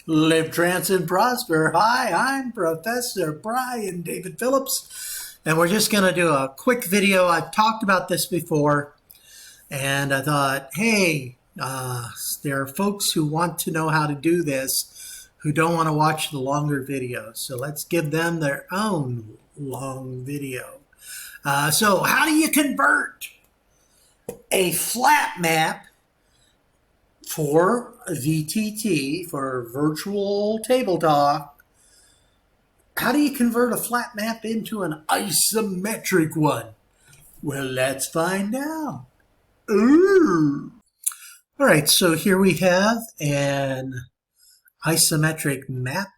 Live, trance, and prosper. Hi, I'm Professor Brian David Phillips, and we're just going to do a quick video. I've talked about this before, and I thought, hey, there are folks who want to know how to do this who don't want to watch the longer videos, so let's give them their own long video. So how do you convert a flat map for VTT, for virtual tabletop? How do you convert a flat map into an isometric one? Well, let's find out. Ooh. All right, so here we have an isometric map.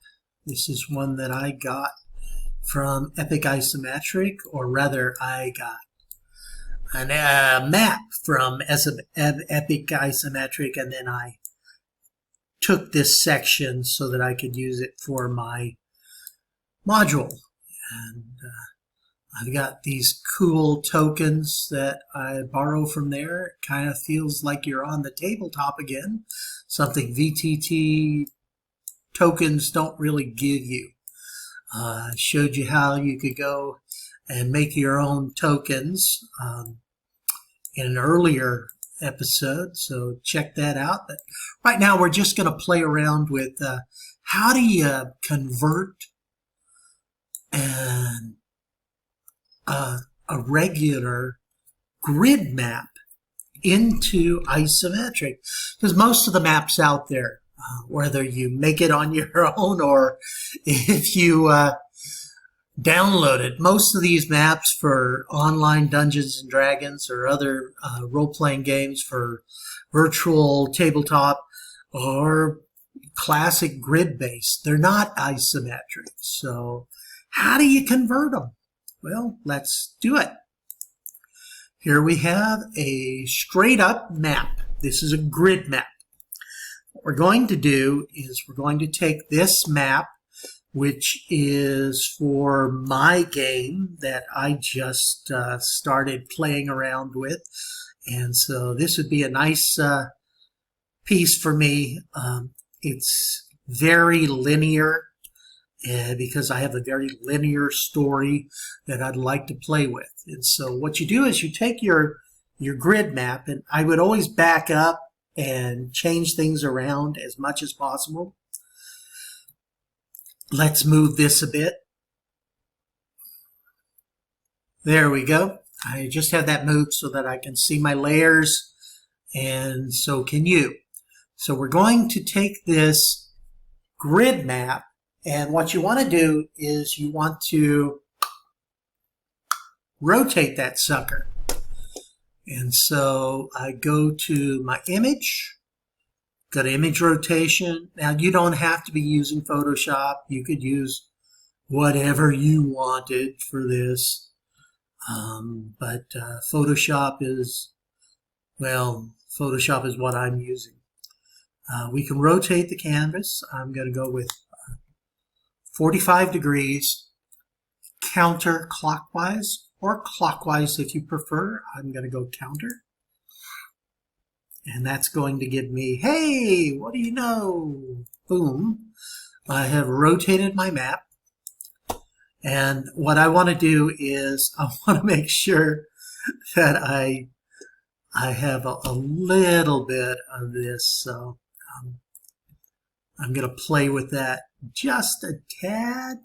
This is one that I got from Epic Isometric, or rather I got a map from Epic Isometric, and then I took this section so that I could use it for my module. And I've got these cool tokens that I borrow from there. It kind of feels like you're on the tabletop again, something VTT tokens don't really give you. I showed you how you could go and make your own tokens in an earlier episode, so check that out. But right now we're just going to play around with how do you convert a regular grid map into isometric, because most of the maps out there, whether you make it on your own or if you download it, most of these maps for online Dungeons and Dragons or other role-playing games for virtual tabletop are classic grid-based. They're not isometric. So how do you convert them? Well, let's do it. Here we have a straight-up map. This is a grid map. What we're going to do is we're going to take this map, which is for my game that I just started playing around with. And so this would be a nice piece for me. It's very linear because I have a very linear story that I'd like to play with. And so what you do is you take your grid map, and I would always back up and change things around as much as possible. Let's move this a bit. There we go. I just have that moved so that I can see my layers, and so can you. So we're going to take this grid map, and what you want to do is you want to rotate that sucker. And so I go to my image, go to image rotation. Now you don't have to be using Photoshop. You could use whatever you wanted for this. But Photoshop is what I'm using. We can rotate the canvas. I'm going to go with 45 degrees, counterclockwise, or clockwise if you prefer. I'm going to go counter. And that's going to give me, hey, what do you know? Boom. I have rotated my map. And what I want to do is I want to make sure that I have a little bit of this. So I'm going to play with that just a tad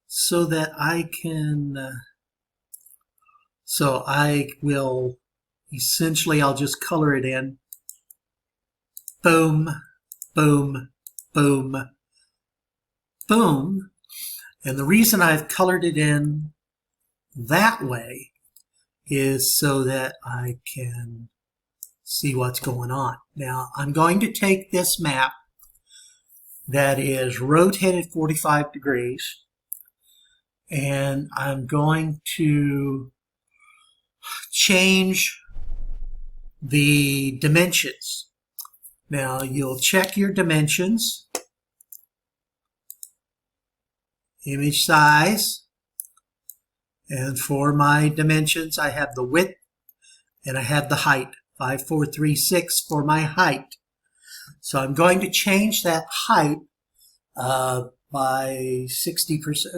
so that I can, so I will, essentially I'll just color it in. Boom, boom, boom, boom. And the reason I've colored it in that way is so that I can see what's going on. Now, I'm going to take this map that is rotated 45 degrees, and I'm going to change the dimensions. Now, you'll check your dimensions, image size, and for my dimensions, I have the width and I have the height, 5436 for my height. So I'm going to change that height by 60%,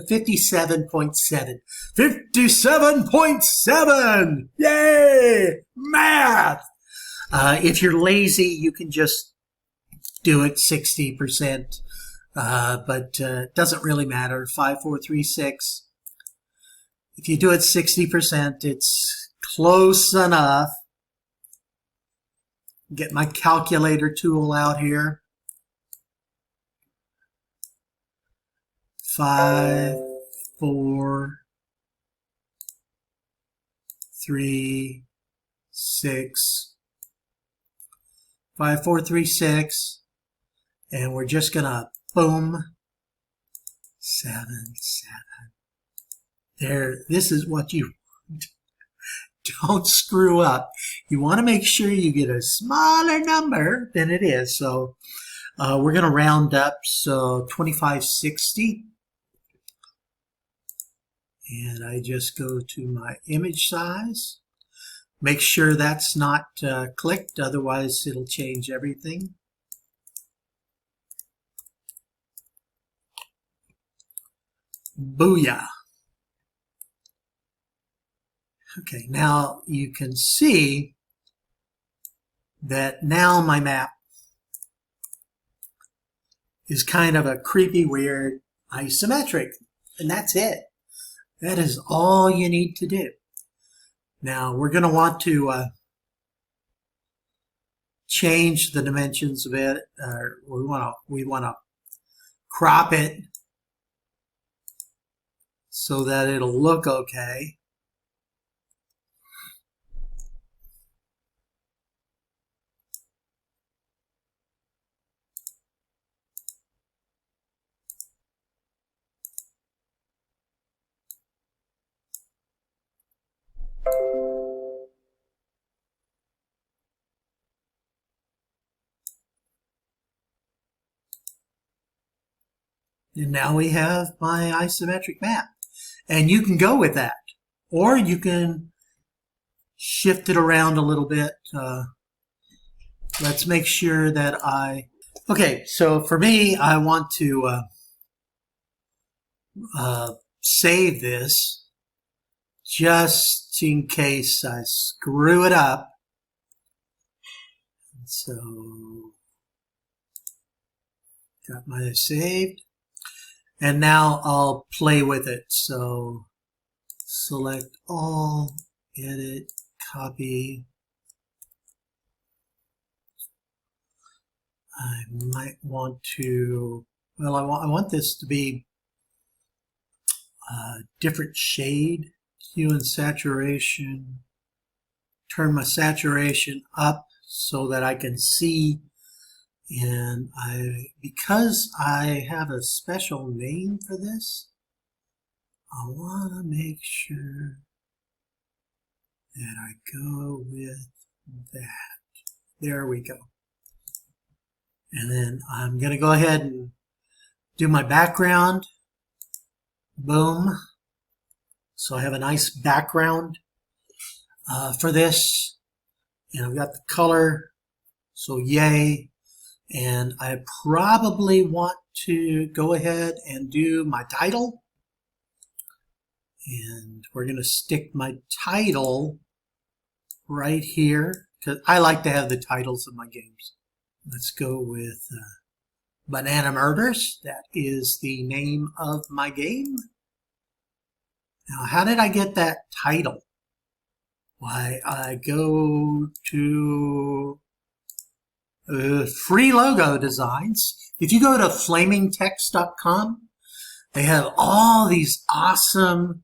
57.7. 57.7! Yay! Math! If you're lazy, you can just do it 60%, but it doesn't really matter. 5, 4, 3, 6. If you do it 60%, it's close enough. Get my calculator tool out here. 5, 4, 3, 6. 5, 4, 3, 6. And we're just gonna boom. 7, 7. There, this is what you want. Don't screw up. You want to make sure you get a smaller number than it is. So we're going to round up, so 2560. And I just go to my image size. Make sure that's not clicked, otherwise it'll change everything. Booyah. Okay, now you can see that now my map is kind of a creepy, weird, isometric. And that's it. That is all you need to do. Now we're going to want to change the dimensions a bit. We want to crop it so that it'll look okay. And now we have my isometric map. And you can go with that. Or you can shift it around a little bit. Let's make sure that okay, so for me, I want to save this just in case I screw it up. So, got my saved. And now I'll play with it. So select all, edit, copy. I might want to, well, I want this to be a different shade, hue and saturation. Turn my saturation up so that I can see. And because I have a special name for this, I want to make sure that I go with that. There we go. And then I'm going to go ahead and do my background. Boom. So I have a nice background for this. And I've got the color. So yay. And I probably want to go ahead and do my title. And we're going to stick my title right here, because I like to have the titles of my games. Let's go with Banana Murders. That is the name of my game. Now, how did I get that title? Why, I go to free logo designs. If you go to flamingtext.com, they have all these awesome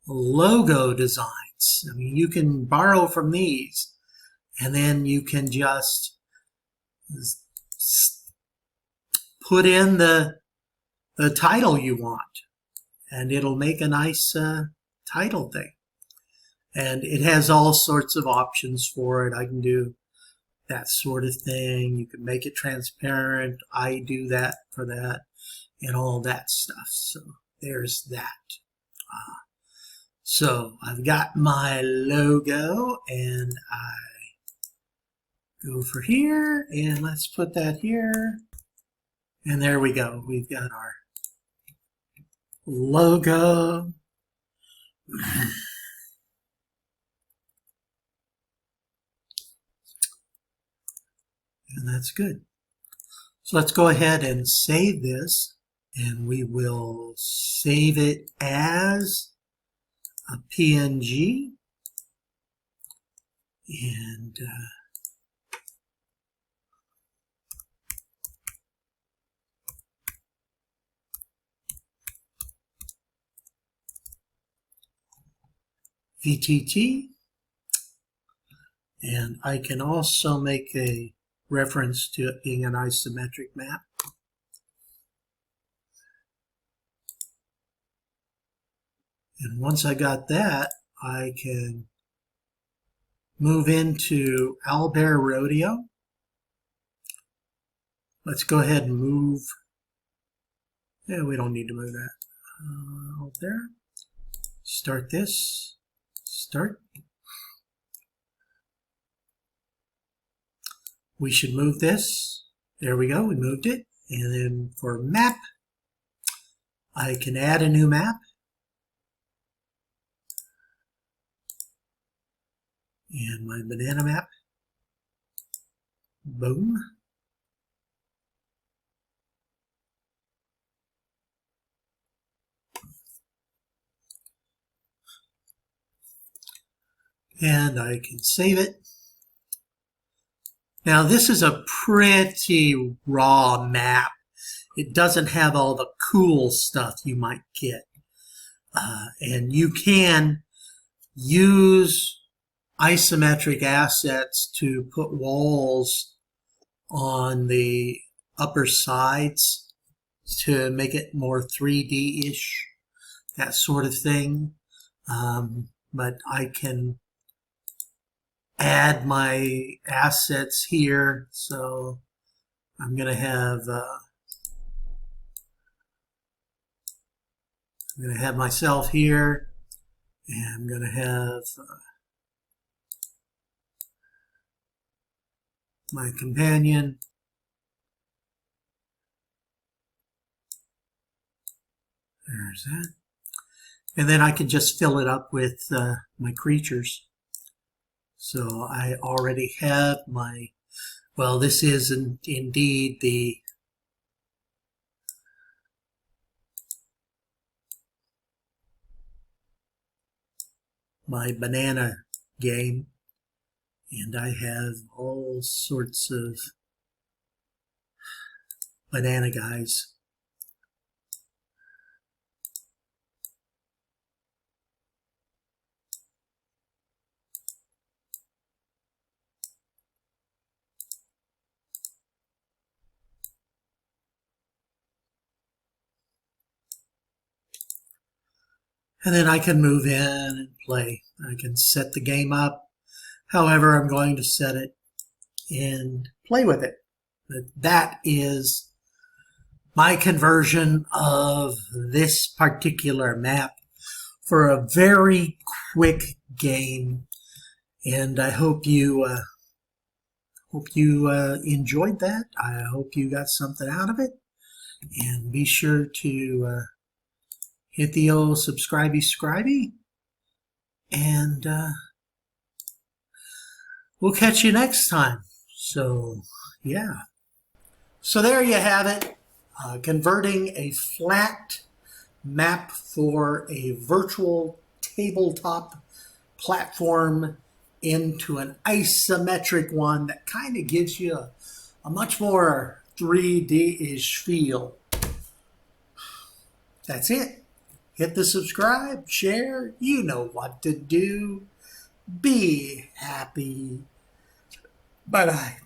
logo designs. I mean, you can borrow from these, and then you can just put in the title you want, and it'll make a nice title thing. And it has all sorts of options for it. I can do that sort of thing. You can make it transparent. I do that for that and all that stuff. So there's that. So I've got my logo, and I go for here, and let's put that here. And there we go. We've got our logo. And that's good. So let's go ahead and save this, and we will save it as a PNG. And VTT. And I can also make a reference to it being an isometric map. And once I got that, I can move into Owlbear Rodeo. Let's go ahead and move. Yeah, we don't need to move that. Out there. Start this. Start. We should move this. There we go. We moved it. And then for map, I can add a new map. And my banana map. Boom. And I can save it. Now this is a pretty raw map. It doesn't have all the cool stuff you might get. And you can use isometric assets to put walls on the upper sides to make it more 3D-ish, that sort of thing. But I can add my assets here. So I'm going to have myself here, and I'm going to have my companion. There's that. And then I can just fill it up with my creatures. So I already have my, well, this is indeed my banana game. And I have all sorts of banana guys. And then I can move in and play. I can set the game up however I'm going to set it and play with it. But that is my conversion of this particular map for a very quick game. And I hope you enjoyed that. I hope you got something out of it. And be sure to hit the old subscribey, and we'll catch you next time. So, yeah. So there you have it. Converting a flat map for a virtual tabletop platform into an isometric one that kind of gives you a much more 3D-ish feel. That's it. Hit the subscribe, share, you know what to do. Be happy. Bye-bye.